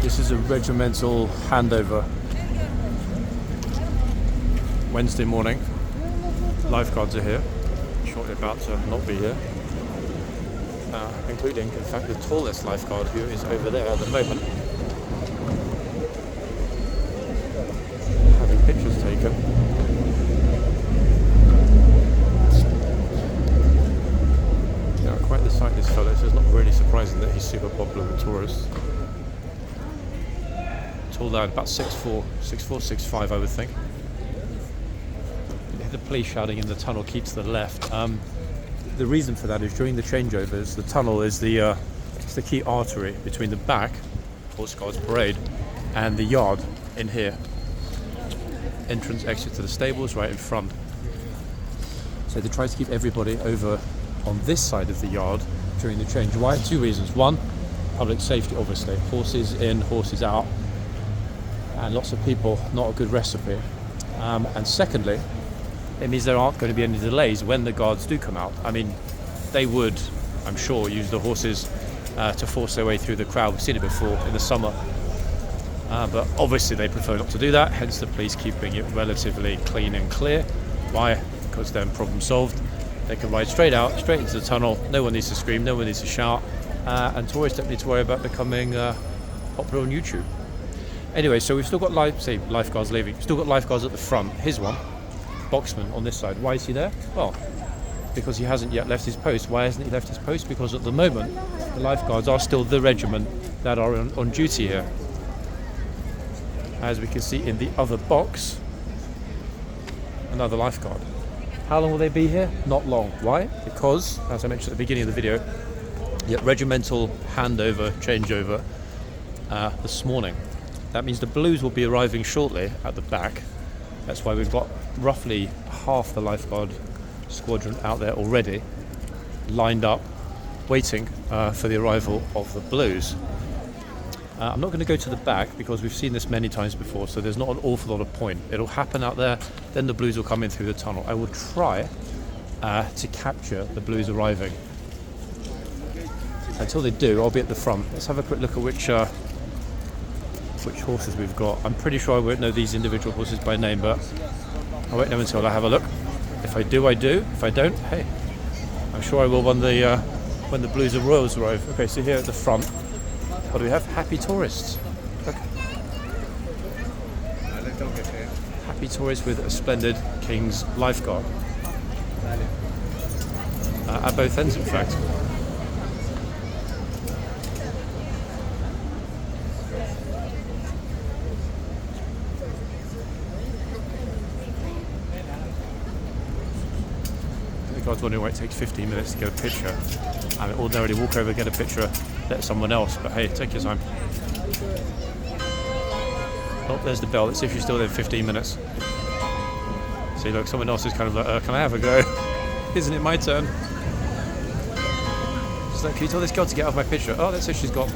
This is a regimental handover. Wednesday morning. Lifeguards are here. Shortly about to not be here. Including, in fact, the tallest lifeguard who is over there at the moment. Having pictures taken. Yeah, quite the sight, this fellow, so it's not really surprising that he's super popular with tourists. Tall lad, about 6'4", 6'5", I would think. The police shouting in the tunnel, keep to the left. The reason for that is during the changeovers, the tunnel is the key artery between the back, horseguardsparade, and the yard in here. Entrance, exit to the stables right in front. So they try to keep everybody over on this side of the yard during the change. Why? Two reasons. One, public safety, obviously. Horses in, horses out. And lots of people, not a good recipe. And secondly, it means there aren't going to be any delays when the guards do come out. I mean, they would, I'm sure, use the horses to force their way through the crowd. We've seen it before in the summer. But obviously they prefer not to do that, hence the police keeping it relatively clean and clear. Why? Because then problem solved. They can ride straight out, straight into the tunnel. No one needs to scream, no one needs to shout. And tourists don't need to worry about becoming popular on YouTube. Anyway, so we've still got lifeguards leaving. We've still got lifeguards at the front. Here's one. Boxman on this side. Why is he there? Well, because he hasn't yet left his post. Why hasn't he left his post? Because at the moment, the lifeguards are still the regiment that are on duty here. As we can see in the other box, another lifeguard. How long will they be here? Not long. Why? Because, as I mentioned at the beginning of the video, regimental handover, changeover this morning. That means the Blues will be arriving shortly at the back. That's why we've got roughly half the lifeguard squadron out there already, lined up, waiting for the arrival of the Blues. I'm not going to go to the back because we've seen this many times before, so there's not an awful lot of point. It'll happen out there, then the Blues will come in through the tunnel. I will try to capture the Blues arriving. Until they do, I'll be at the front. Let's have a quick look at which horses we've got. I'm pretty sure I won't know these individual horses by name, but I won't know until I have a look. If I do, I do. If I don't, hey, I'm sure I will when the Blues and Royals arrive. Okay, so here at the front, what do we have? Happy tourists. Look. Happy tourists with a splendid King's lifeguard. At both ends, in fact. I was wondering why it takes 15 minutes to get a picture. I mean, ordinarily walk over, get a picture, let someone else, but hey, take your time. Oh, there's the bell. Let's see if she's still there in 15 minutes. See, look, someone else is kind of like, can I have a go? Isn't it my turn? She's like, can you tell this girl to get out of my picture? Oh, that's it, she's got.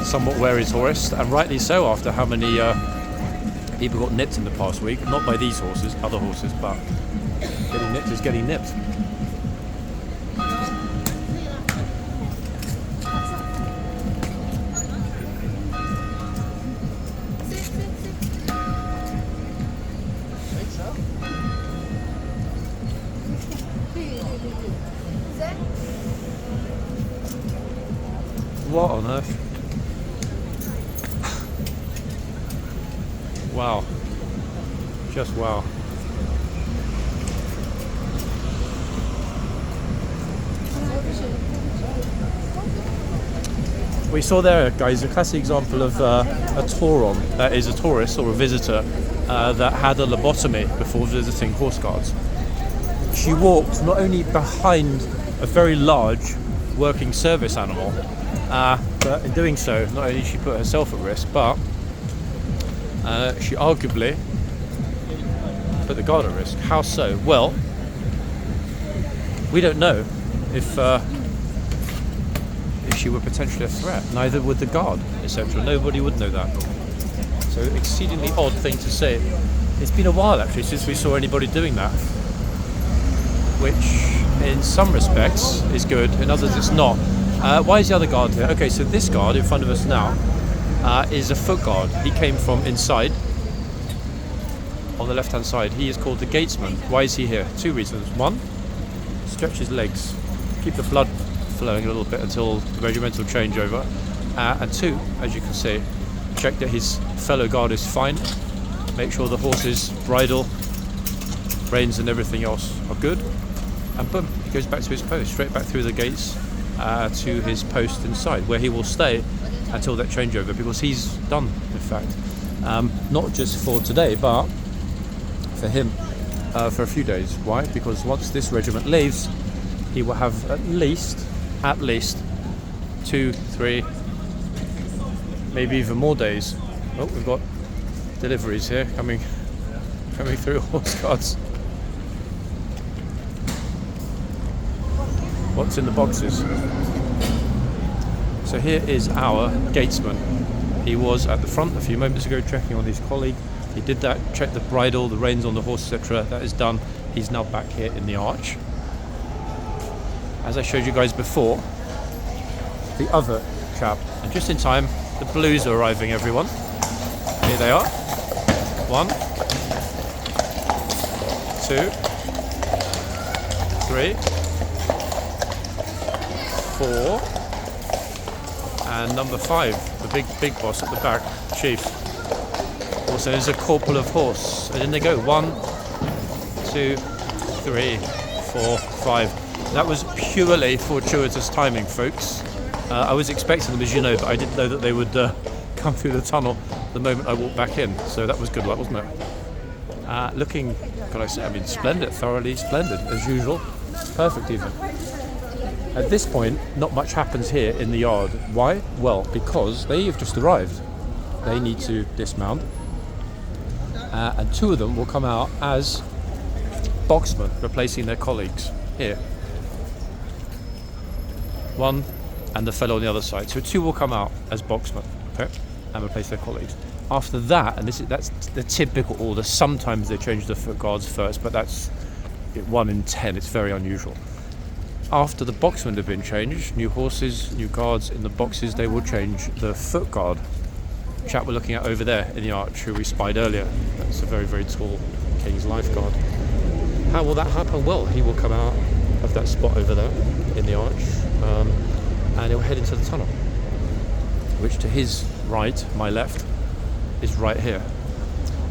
Somewhat wary tourist, and rightly so after how many people got nipped in the past week. Not by these horses, other horses, but getting nipped is getting nipped. What on earth? Wow. Just wow. We saw there, guys, a classic example of a Tauron, that is a tourist or a visitor that had a lobotomy before visiting horseguards. She walked not only behind a very large working service animal, but in doing so, not only did she put herself at risk, but she arguably put the guard at risk. How so? Well, we don't know if she were potentially a threat. Neither would the guard, etc. Nobody would know that. So, exceedingly odd thing to say. It's been a while actually since we saw anybody doing that, which in some respects is good, in others it's not. Why is the other guard here? Okay, so this guard in front of us now is a foot guard. He came from inside, on the left hand side. He is called the gatesman. Why is he here? Two reasons. One, stretch his legs, keep the blood flowing a little bit until the regimental changeover. And two, as you can see, check that his fellow guard is fine. Make sure the horse's bridle, reins and everything else are good. And boom, he goes back to his post, straight back through the gates to his post inside, where he will stay until that changeover, because he's done, in fact. Not just for today, but for him, for a few days. Why? Because once this regiment leaves, he will have at least 2, 3, maybe even more days. Oh, we've got deliveries here coming through horseguards. What's in the boxes? So here is our gatesman. He was at the front a few moments ago checking on his colleague. He did that, checked the bridle, the reins on the horse, etc. That is done. He's now back here in the arch. As I showed you guys before, the other chap, and just in time, the blues are arriving, everyone. Here they are. 1, 2, 3, 4, and number 5, the big boss at the back, chief. Also, there's a corporal of horse, and in they go. 1, 2, 3, 4, 5. That was purely fortuitous timing, folks. I was expecting them, as you know, but I didn't know that they would come through the tunnel the moment I walked back in. So that was good luck, wasn't it? Looking, can I say, splendid, thoroughly splendid, as usual. Perfect even. At this point, not much happens here in the yard. Why? Well, because they have just arrived. They need to dismount. And 2 of them will come out as boxmen, replacing their colleagues. Here. 1 and the fellow on the other side. So 2 will come out as boxmen, okay, and replace their colleagues. After that, and that's the typical order, sometimes they change the foot guards first, but that's 1 in 10, it's very unusual. After the boxmen have been changed, new horses, new guards in the boxes, they will change the foot guard. Chap we're looking at over there in the arch, who we spied earlier. That's a very, very tall King's Lifeguard. How will that happen? Well, he will come out of that spot over there in the arch, and he'll head into the tunnel, which to his right, my left, is right here.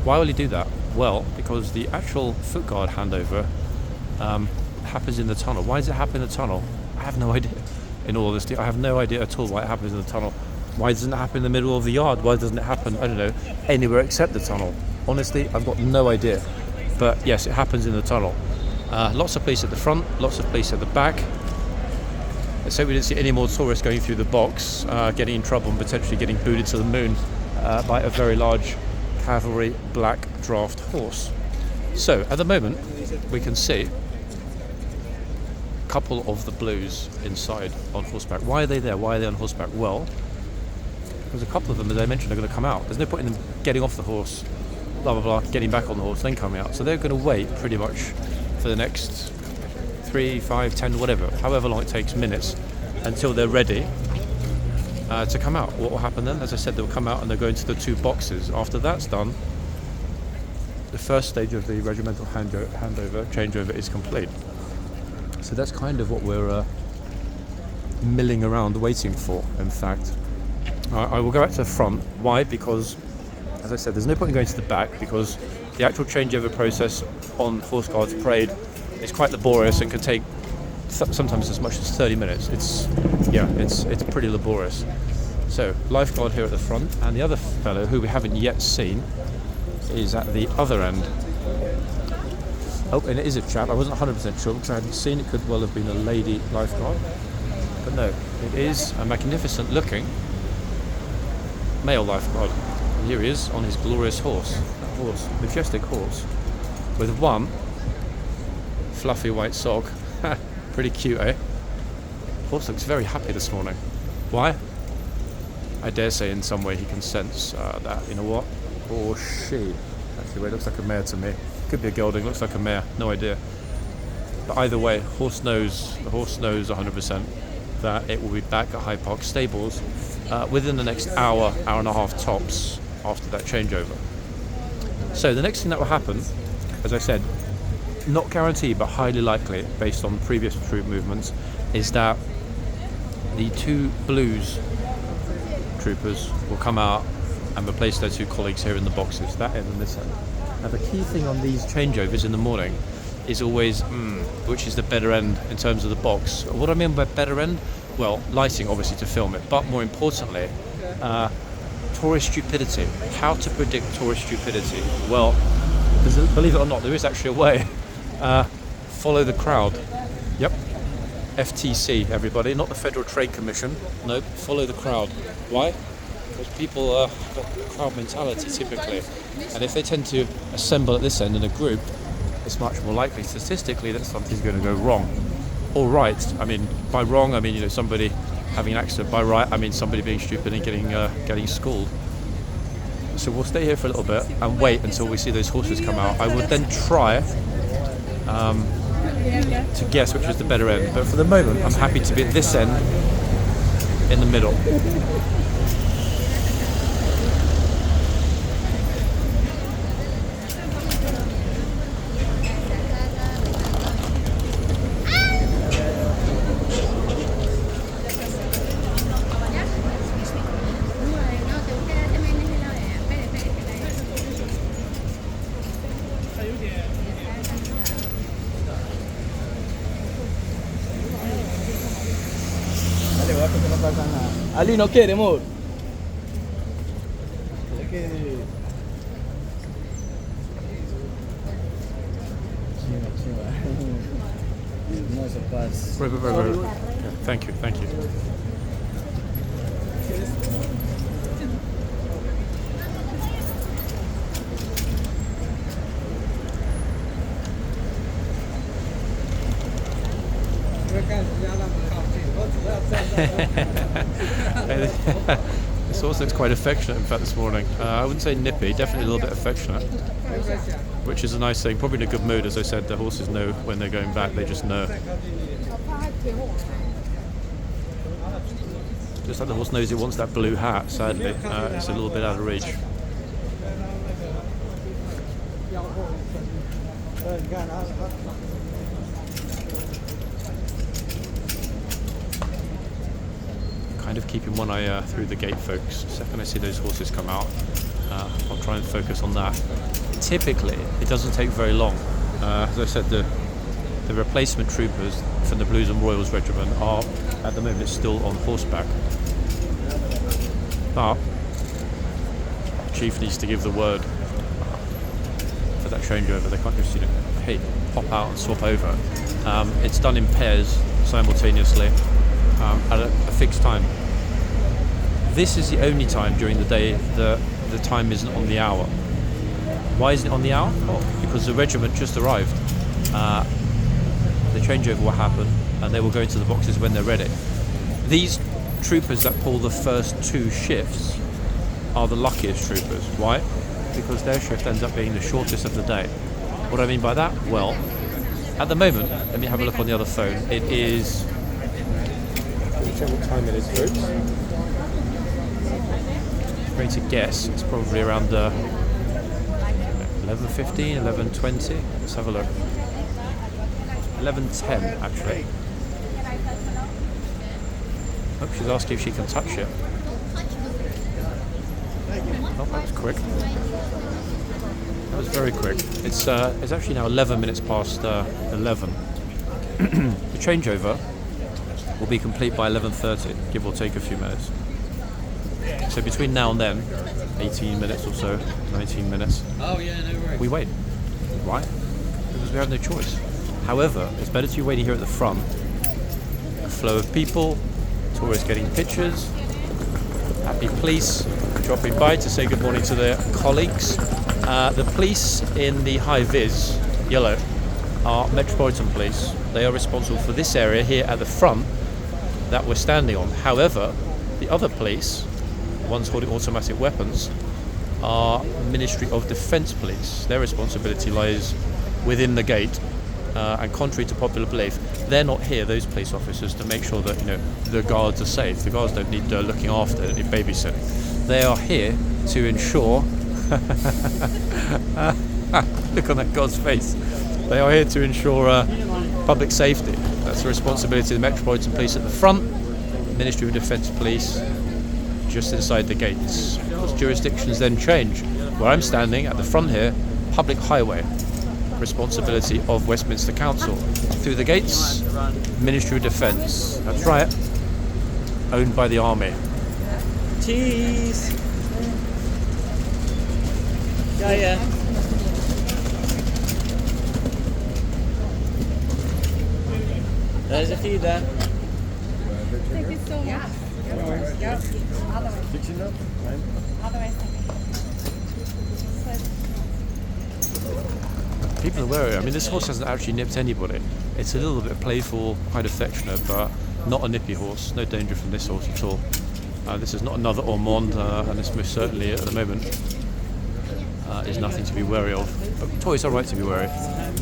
Why will he do that? Well, because the actual foot guard handover happens in the tunnel. Why does it happen in the tunnel? I have no idea. In all honesty, I have no idea at all why it happens in the tunnel. Why doesn't it happen in the middle of the yard? Why doesn't it happen, I don't know, anywhere except the tunnel? Honestly, I've got no idea. But yes, it happens in the tunnel. Lots of police at the front, lots of police at the back. Let's hope we didn't see any more tourists going through the box, getting in trouble and potentially getting booted to the moon by a very large cavalry black draft horse. So at the moment, we can see a couple of the blues inside on horseback. Why are they there? Why are they on horseback? Well, because a couple of them, as I mentioned, are going to come out. There's no point in them getting off the horse, blah blah blah, getting back on the horse, then coming out. So they're going to wait pretty much for the next 3, 5, 10, whatever, however long it takes, minutes, until they're ready to come out. What will happen then? As I said, they'll come out and they'll go into the 2 boxes. After that's done, the first stage of the regimental handover, changeover, is complete. So that's kind of what we're milling around waiting for, in fact. I will go back to the front. Why? Because, as I said, there's no point in going to the back, because the actual changeover process on horseguardsparade is quite laborious and can take sometimes as much as 30 minutes. It's pretty laborious. So, lifeguard here at the front, and the other fellow, who we haven't yet seen, is at the other end. Oh, and it is a chap. I wasn't 100% sure because I hadn't seen it. Could well have been a lady lifeguard, but no, it is a magnificent looking male lifeguard. And here he is on his glorious horse. That horse, majestic horse, with one fluffy white sock. Pretty cute, eh? Horse looks very happy this morning. Why? I dare say in some way he can sense that, you know what? Or she. Actually, it looks like a mare to me. Could be a gelding, looks like a mare, no idea. But either way, the horse knows 100% that it will be back at Hyde Park Stables within the next hour and a half tops after that changeover. So the next thing that will happen, as I said, not guaranteed but highly likely based on previous troop movements, is that the two blues troopers will come out and replace their two colleagues here in the boxes, that end and this end. Now the key thing on these changeovers in the morning is always which is the better end in terms of the box. What do I mean by better end? Well, lighting obviously to film it, but more importantly, tourist stupidity. How to predict tourist stupidity? Well, believe it or not, there is actually a way. Follow the crowd. Yep. FTC, everybody, not the Federal Trade Commission. Nope, follow the crowd. Why? Because people have a crowd mentality typically, and if they tend to assemble at this end in a group, it's much more likely statistically that something's going to go wrong. Or right. I mean, by wrong, I mean somebody having an accident. By right, I mean somebody being stupid and getting schooled. So we'll stay here for a little bit and wait until we see those horses come out. I would then try to guess which is the better end. But for the moment, I'm happy to be at this end in the middle. Ali no quiere, amor. Right. Yeah, thank you. This horse looks quite affectionate, in fact, this morning. I wouldn't say nippy, definitely a little bit affectionate, which is a nice thing. Probably in a good mood, as I said. The horses know when they're going back, they just know. Just like the horse knows it wants that blue hat, sadly. It's a little bit out of reach. Kind of keeping one eye through the gate, folks. The second I see those horses come out, I'll try and focus on that. Typically, it doesn't take very long. As I said, the replacement troopers from the Blues and Royals regiment are, at the moment, still on horseback. But the chief needs to give the word for that changeover. They can't just, hey, pop out and swap over. It's done in pairs simultaneously at a fixed time. This is the only time during the day that the time isn't on the hour. Why isn't it on the hour? Well, because the regiment just arrived. The changeover will happen and they will go into the boxes when they're ready. These troopers that pull the first two shifts are the luckiest troopers. Why? Because their shift ends up being the shortest of the day. What do I mean by that? Well, at the moment, let me have a look on the other phone. It is... Let me check what time it is, folks. I'm going to guess it's probably around 11:15, 11:20. Let's have a look. 11:10 actually. Oh, she's asking if she can touch it. Oh, that was quick. That was very quick. It's actually now 11 minutes past 11. The changeover will be complete by 11:30, give or take a few minutes. So between now and then, 18 minutes or so, 19 minutes, we wait. Why? Because we have no choice. However, it's better to be waiting here at the front. A flow of people, tourists getting pictures, happy police, dropping by to say good morning to their colleagues. The police in the high vis, yellow, are Metropolitan Police. They are responsible for this area here at the front that we're standing on. However, the other police, ones holding automatic weapons, are Ministry of Defence Police. Their responsibility lies within the gate, and contrary to popular belief, they're not here, those police officers, to make sure that the guards are safe. The guards don't need looking after, they need babysitting. They are here to ensure look on that guy's face. They are here to ensure public safety. That's the responsibility of the Metropolitan Police at the front, Ministry of Defence Police just inside the gates. Of course, jurisdictions then change. Where I'm standing at the front here, public highway, responsibility of Westminster Council. Through the gates, Ministry of Defence. That's right, owned by the army. Cheese! Yeah. There's a few there. Thank you so much. Yep. Otherwise. People are wary. I mean, this horse hasn't actually nipped anybody. It's a little bit playful, quite affectionate, but not a nippy horse. No danger from this horse at all. This is not another Ormonde, and this most certainly at the moment is nothing to be wary of. But toys are right to be wary.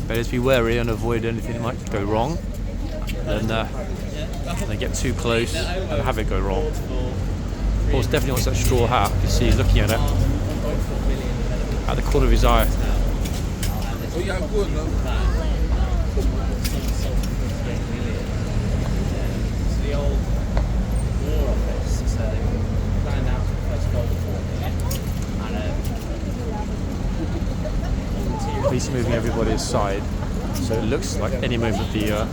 Better to be wary and avoid anything that might go wrong than they get too close and have it go wrong. Horse definitely wants that straw hat. You can see he's looking at it at the corner of his eye. Police moving everybody aside, so it looks like any moment the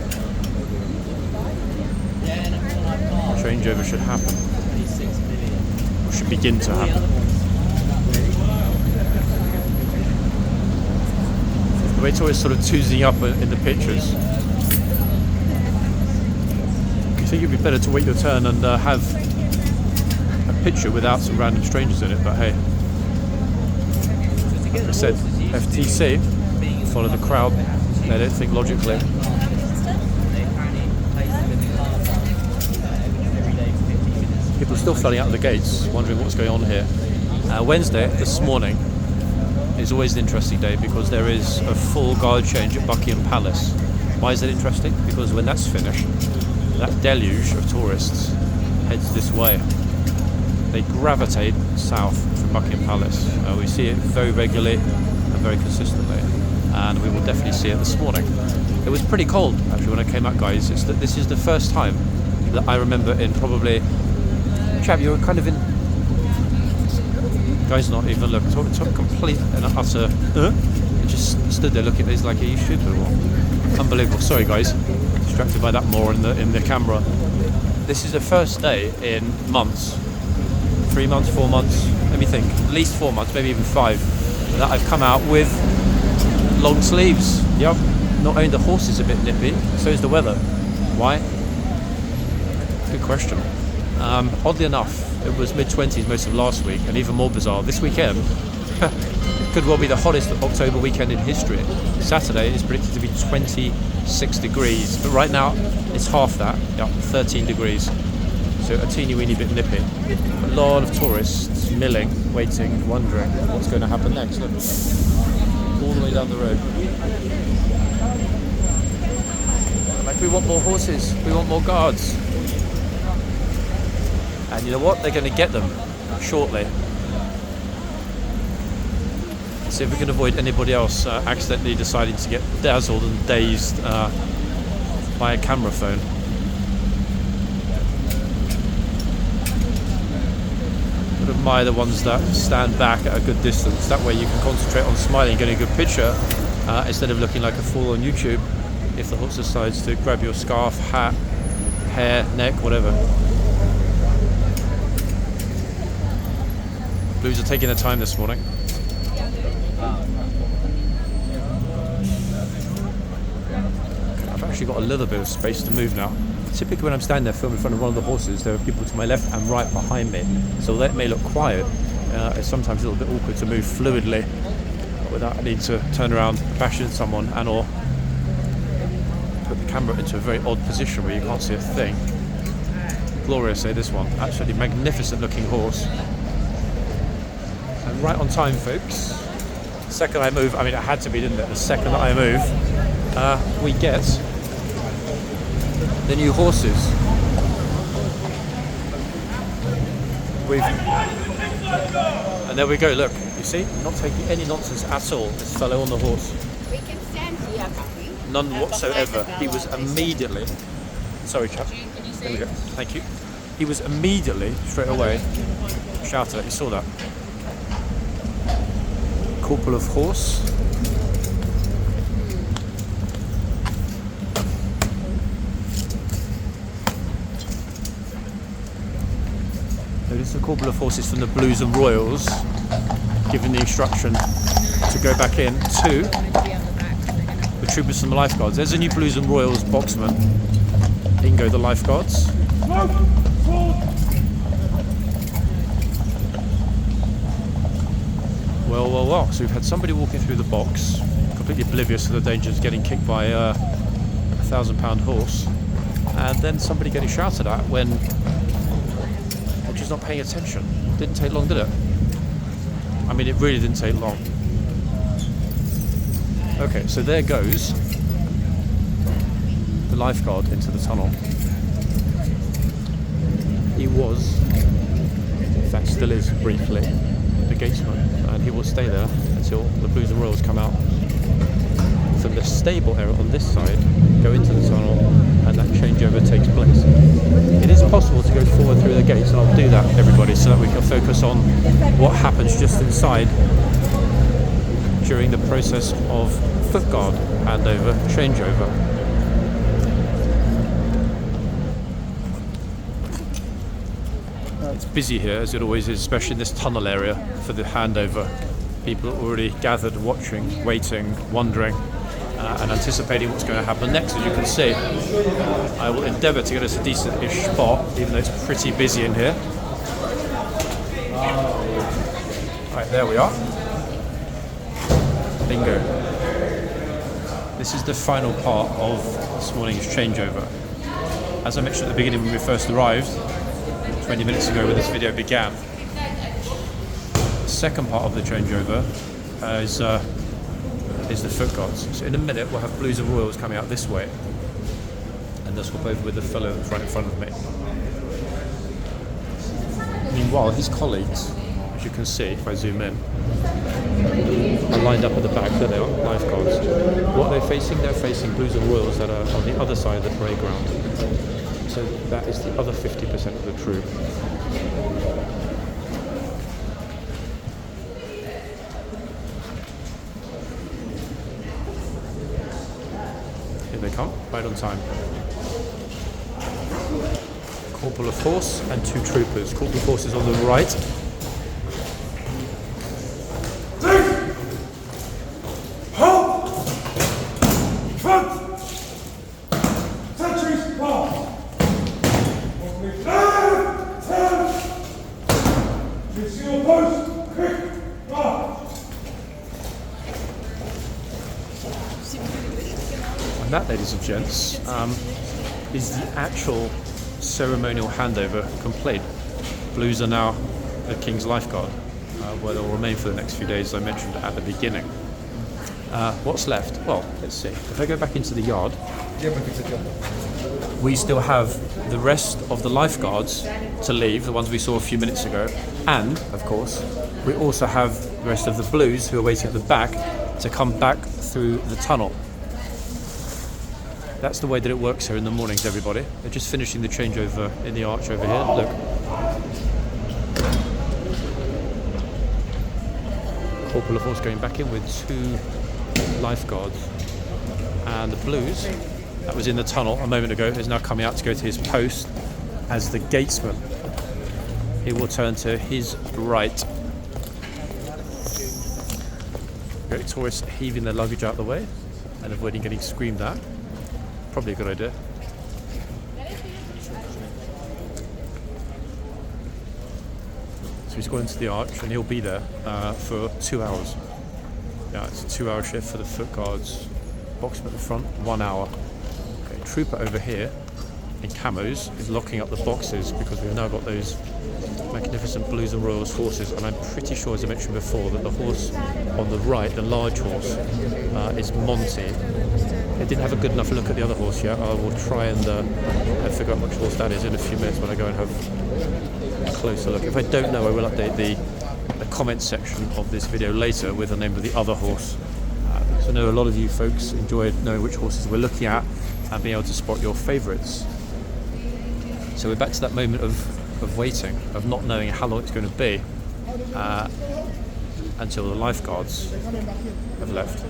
changeover should happen, or should begin to happen. The way it's always sort of toozing up in the pictures. You think it'd be better to wait your turn and have a picture without some random strangers in it, but hey. Like I said, FTC, follow the crowd, they don't think logically. People are still flooding out of the gates, wondering what's going on here. Wednesday, this morning, is always an interesting day because there is a full guard change at Buckingham Palace. Why is it interesting? Because when that's finished, that deluge of tourists heads this way. They gravitate south from Buckingham Palace. We see it very regularly and very consistently, and we will definitely see it this morning. It was pretty cold actually when I came out, guys. This is the first time that I remember in probably... Chap, you were kind of in... Guys, not even look. Talk complete and utter... It just stood there looking at this like, are you stupid or what? Unbelievable. Sorry, guys. Distracted by that more in the camera. This is the first day in months. 3 months, 4 months, let me think, at least 4 months, maybe even 5, that I've come out with long sleeves. Yep, not only the horse is a bit nippy, so is the weather. Why? Good question. Oddly enough, it was mid-20s most of last week, and even more bizarre, this weekend could well be the hottest October weekend in history. Saturday is predicted to be 26 degrees, but right now it's half that, yep, 13 degrees. So a teeny weeny bit nippy. A lot of tourists milling, waiting, wondering what's going to happen next. Look, all the way down the road. Like, we want more horses, we want more guards. And you know what? They're going to get them shortly. See if we can avoid anybody else accidentally deciding to get dazzled and dazed by a camera phone. Admire the ones that stand back at a good distance. That way you can concentrate on smiling and getting a good picture instead of looking like a fool on YouTube if the horse decides to grab your scarf, hat, hair, neck, whatever. Blues are taking their time this morning. I've actually got a little bit of space to move now. Typically when I'm standing there filming in front of one of the horses, there are people to my left and right behind me, so that may look quiet, It's sometimes a little bit awkward to move fluidly without needing to turn around, bash into someone, and or put the camera into a very odd position where you can't see a thing. Glorious, this one. Absolutely magnificent looking horse. And right on time, folks. The second I move, I mean it had to be, didn't it? The second that I move, we get the new horses. And there we go, look, you see? Not taking any nonsense at all, this fellow on the horse. We can stand here, can't we? None whatsoever. He was immediately... Sorry, chap. There we go. Thank you. He was immediately, straight away, shouted at. You saw that? Corporal of horse. Notice the corporal of horses from the Blues and Royals giving the instruction to go back in to the troopers from the lifeguards. There's a new Blues and Royals boxman. In go the lifeguards. Well. So we've had somebody walking through the box, completely oblivious to the dangers of getting kicked by a 1,000-pound horse, and then somebody getting shouted at when just not paying attention. Didn't take long, did it? I mean, it really didn't take long. Okay, so there goes the lifeguard into the tunnel. He was, in fact still is briefly, the gatesman, and he will stay there until the Blues and Royals come out from the stable area on this side, go into the tunnel, and that changeover takes place. It is possible to go forward through the gates, and I'll do that, everybody, so that we can focus on what happens just inside during the process of footguard handover, changeover. It's busy here, as it always is, especially in this tunnel area for the handover. People are already gathered, watching, waiting, wondering, and anticipating what's going to happen next. As you can see, I will endeavour to get us a decent-ish spot, even though it's pretty busy in here. Right, there we are. Bingo. This is the final part of this morning's changeover. As I mentioned at the beginning when we first arrived, 20 minutes ago when this video began, the second part of the changeover is the footguards. So in a minute we'll have Blues and Royals coming out this way, and they'll swap over with the fellow that's right in front of me. Meanwhile, his colleagues, as you can see if I zoom in, are lined up at the back. There they are, lifeguards. What they're facing? They're facing Blues and Royals that are on the other side of the parade ground. So that is the other 50% of the troop. Here they come, right on time. Corporal of horse and two troopers. Corporal of horse is on the right. And that, ladies and gents, is the actual ceremonial handover complete. Blues are now the King's Lifeguard, where they'll remain for the next few days, as I mentioned at the beginning. What's left? Well, let's see. If I go back into the yard, we still have the rest of the lifeguards to leave, the ones we saw a few minutes ago, and, of course, we also have the rest of the Blues who are waiting at the back to come back through the tunnel. That's the way that it works here in the mornings, everybody. They're just finishing the changeover in the arch over here. Look. Corporal of horse going back in with two lifeguards. And the Blues, that was in the tunnel a moment ago, is now coming out to go to his post as the gatesman. He will turn to his right. Very tourists heaving their luggage out the way and avoiding getting screamed at. Probably a good idea. So he's gone into the arch and he'll be there for 2 hours. Yeah, it's a 2-hour shift for the foot guards. Boxman at the front, 1 hour. Okay, trooper over here in camos is locking up the boxes because we've now got those magnificent Blues and Royals horses, and I'm pretty sure, as I mentioned before, that the horse on the right, the large horse, is Monty. I didn't have a good enough look at the other horse yet. I will try and figure out which horse that is in a few minutes when I go and have a closer look. If I don't know, I will update the comment section of this video later with the name of the other horse. So I know a lot of you folks enjoyed knowing which horses we're looking at and being able to spot your favourites. So we're back to that moment of waiting, of not knowing how long it's going to be until the lifeguards have left.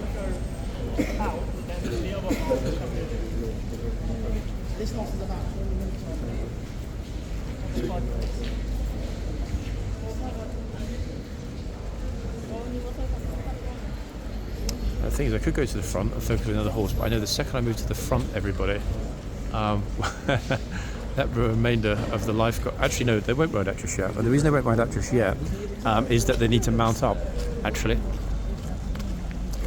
The thing is, I could go to the front and focus on another horse, but I know the second I move to the front, everybody, that remainder of the lifeguard. Actually, no, they won't ride out just yet. But the reason they won't ride out just yet is that they need to mount up. Actually,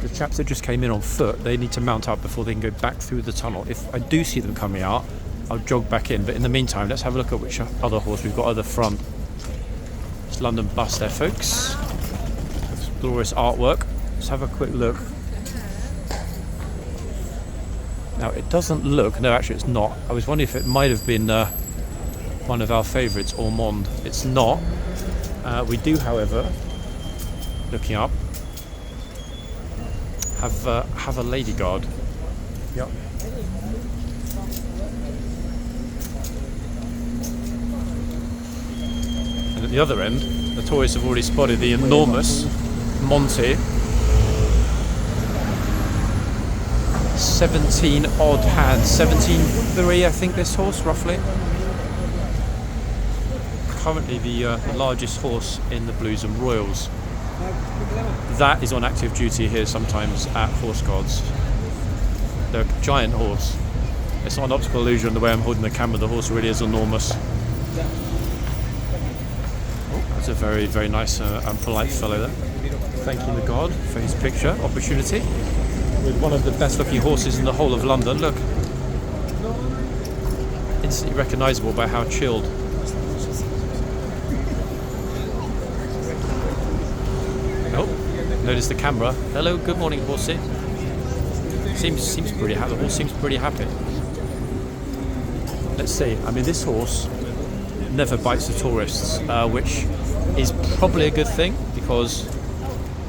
the chaps that just came in on foot, they need to mount up before they can go back through the tunnel. If I do see them coming out, I'll jog back in. But in the meantime, let's have a look at which other horse we've got at the front. It's London Bus there, folks. It's glorious artwork. Let's have a quick look. Now, it doesn't look... No, actually, it's not. I was wondering if it might have been one of our favourites, Ormond. It's not. We do, however, looking up, have a lady guard. Yep. And at the other end, the tourists have already spotted the enormous Monty. 17 odd hands, 17.3 I think this horse roughly. Currently the largest horse in the Blues and Royals. That is on active duty here sometimes at horseguards. They're a giant horse. It's not an optical illusion the way I'm holding the camera, the horse really is enormous. That's a very, very nice and polite fellow there. Thanking the guard for his picture opportunity with one of the best looking horses in the whole of London. Look, instantly recognisable by how chilled. Oh, notice the camera. Hello, good morning, horsey. Seems pretty happy. The horse seems pretty happy. Let's see. I mean, this horse never bites the tourists, which is probably a good thing because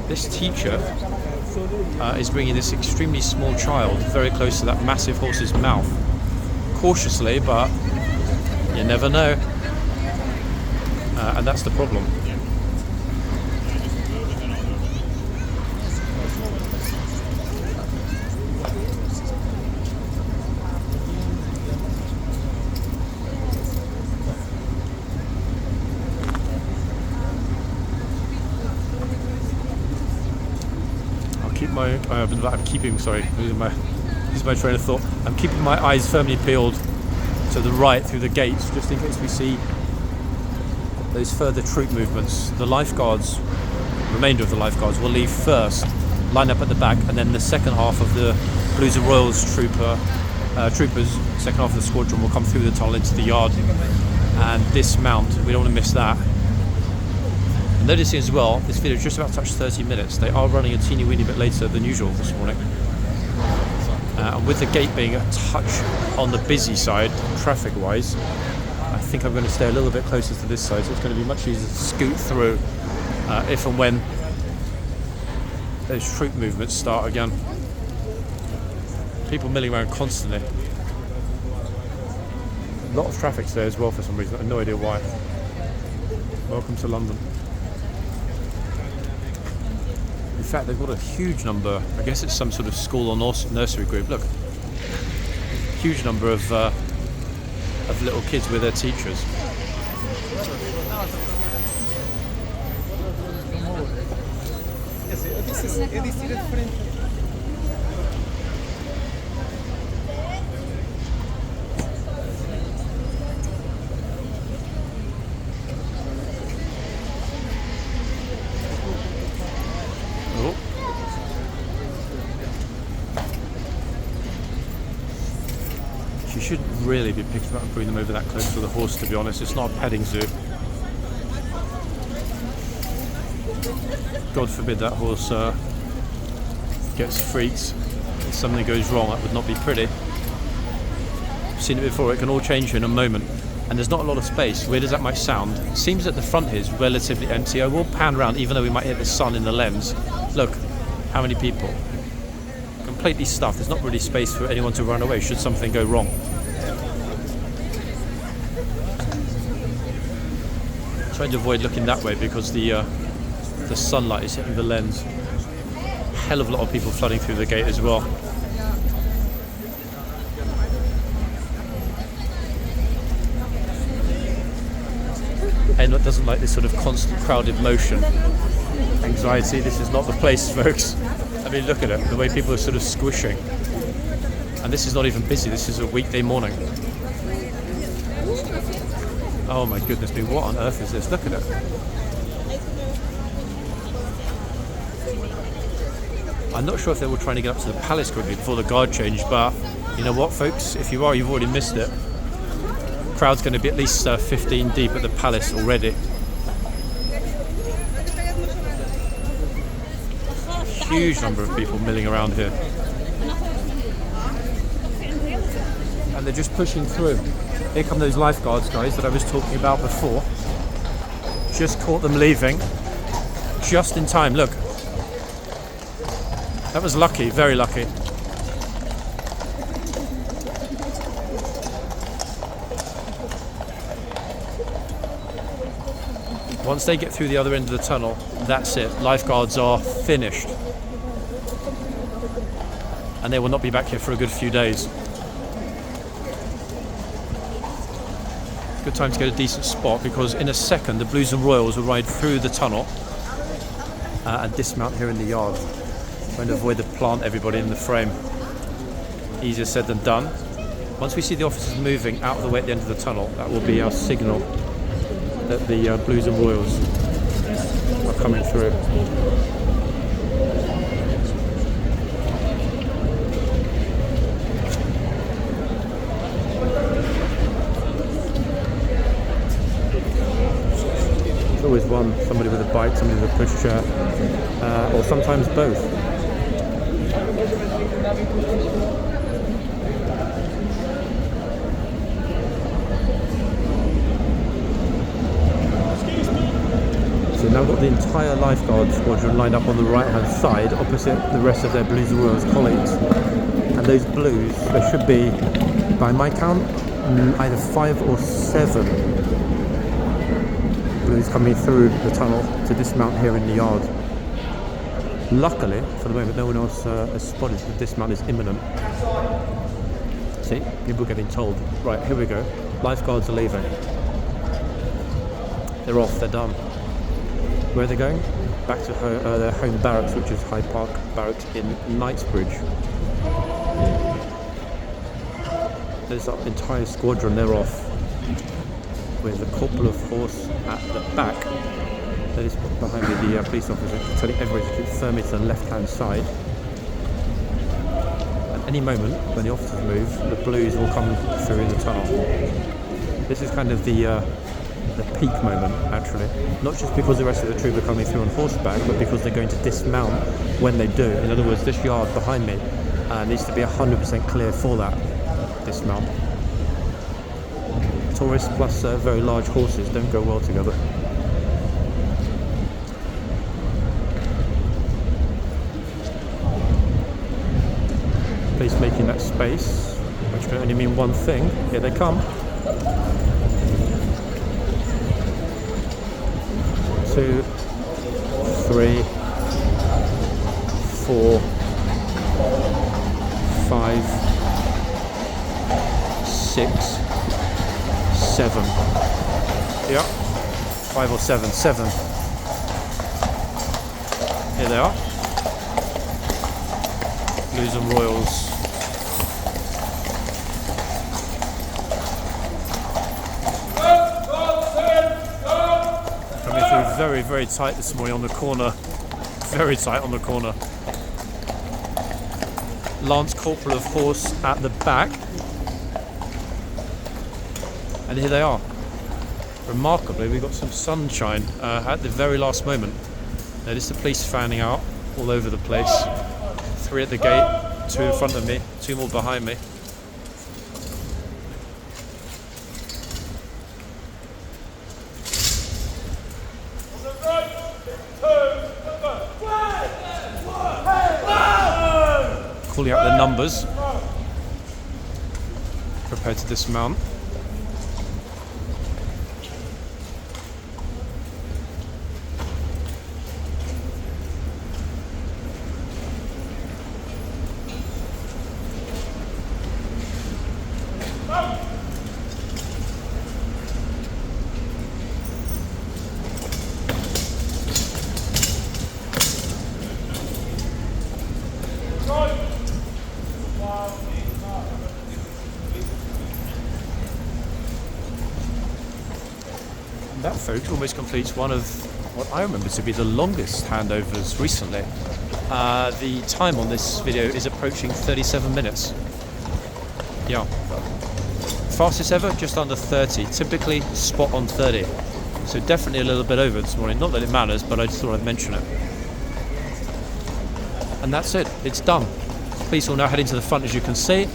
this teacher is bringing this extremely small child very close to that massive horse's mouth. Cautiously, but you never know. And that's the problem. Losing my train of thought. I'm keeping my eyes firmly peeled to the right through the gates, just in case we see those further troop movements. The lifeguards, the remainder of the lifeguards, will leave first, line up at the back, and then the second half of the Blues and Royals troopers, second half of the squadron, will come through the tunnel into the yard and dismount. We don't want to miss that. Noticing as well, this video is just about to touch 30 minutes. They are running a teeny weeny bit later than usual this morning. And with the gate being a touch on the busy side, traffic-wise, I think I'm going to stay a little bit closer to this side, so it's going to be much easier to scoot through if and when those troop movements start again. People milling around constantly. A lot of traffic today as well for some reason. I have no idea why. Welcome to London. In fact, they've got a huge number. I guess it's some sort of school or nursery group. Look, huge number of little kids with their teachers. shouldn't really be picking them up and bringing them over that close to the horse, to be honest. It's not a petting zoo. God forbid that horse gets freaks. If something goes wrong, that would not be pretty. I've seen it before, it can all change in a moment. And there's not a lot of space, weird as that might sound. It seems that the front here is relatively empty. I will pan around, even though we might hit the sun in the lens. Look, how many people? Completely stuffed. There's not really space for anyone to run away should something go wrong. Trying to avoid looking that way because the sunlight is hitting the lens. Hell of a lot of people flooding through the gate as well. Anyone that doesn't like this sort of constant crowded motion, anxiety, this is not the place, folks. I mean, look at it, the way people are sort of squishing. And this is not even busy, this is a weekday morning. Oh my goodness me, what on earth is this? Look at it. I'm not sure if they were trying to get up to the palace quickly before the guard changed, but you know what, folks? If you are, you've already missed it. Crowd's going to be at least 15 deep at the palace already. Huge number of people milling around here. And they're just pushing through. Here come those lifeguards guys that I was talking about before. Just caught them leaving. Just in time, look. That was lucky, very lucky. Once they get through the other end of the tunnel, that's it. Lifeguards are finished. And they will not be back here for a good few days. Good time to get a decent spot because in a second the Blues and Royals will ride through the tunnel and dismount here in the yard. Trying to avoid the plant everybody in the frame. Easier said than done. Once we see the officers moving out of the way at the end of the tunnel, that will be our signal that the Blues and Royals are coming through. There's always somebody with a bike, somebody with a pushchair, or sometimes both. So now got the entire lifeguard squadron lined up on the right hand side opposite the rest of their Blues and Royals colleagues. And those Blues, there should be, by my count, either 5 or 7 Blues coming through the tunnel to dismount here in the yard. Luckily, for the moment, no one else has spotted that the dismount is imminent. See, people getting told, right, here we go, lifeguards are leaving. They're off, they're done. Where are they going? Back to their home barracks, which is Hyde Park Barracks in Knightsbridge. There's that entire squadron, they're off. With a corporal of horse at the back. That is behind me, the police officer telling everybody to keep firmly to the left-hand side. At any moment, when the officers move, the Blues will come through in the tunnel. This is kind of the peak moment, actually. Not just because the rest of the troop are coming through on horseback, but because they're going to dismount when they do. In other words, this yard behind me needs to be 100% clear for that dismount. Tourists plus very large horses don't go well together. Police making that space, which can only mean one thing. Here they come. 2, 3, 4, 5, 6, 7. Yeah, 5 or 7. 7. Here they are. Blues and Royals. Coming through very, very tight this morning on the corner. Very tight on the corner. Lance Corporal of Horse at the back. And here they are. Remarkably, we got some sunshine at the very last moment. Notice the police fanning out all over the place. 3 at the gate, 2 in front of me, 2 more behind me. Calling out the numbers. Prepare to dismount. That, folks, almost completes one of what I remember to be the longest handovers recently. The time on this video is approaching 37 minutes. Yeah. Fastest ever, just under 30. Typically spot on 30. So definitely a little bit over this morning. Not that it matters, but I just thought I'd mention it. And that's it. It's done. Police will now head into the front, as you can see.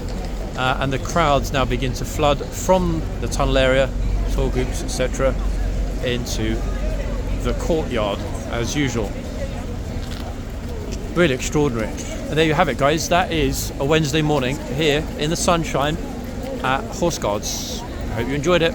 And the crowds now begin to flood from the tunnel area, tour groups, etc., into the courtyard as usual. Really extraordinary. And there you have it, guys. That is a Wednesday morning here in the sunshine at Horseguards. I hope you enjoyed it.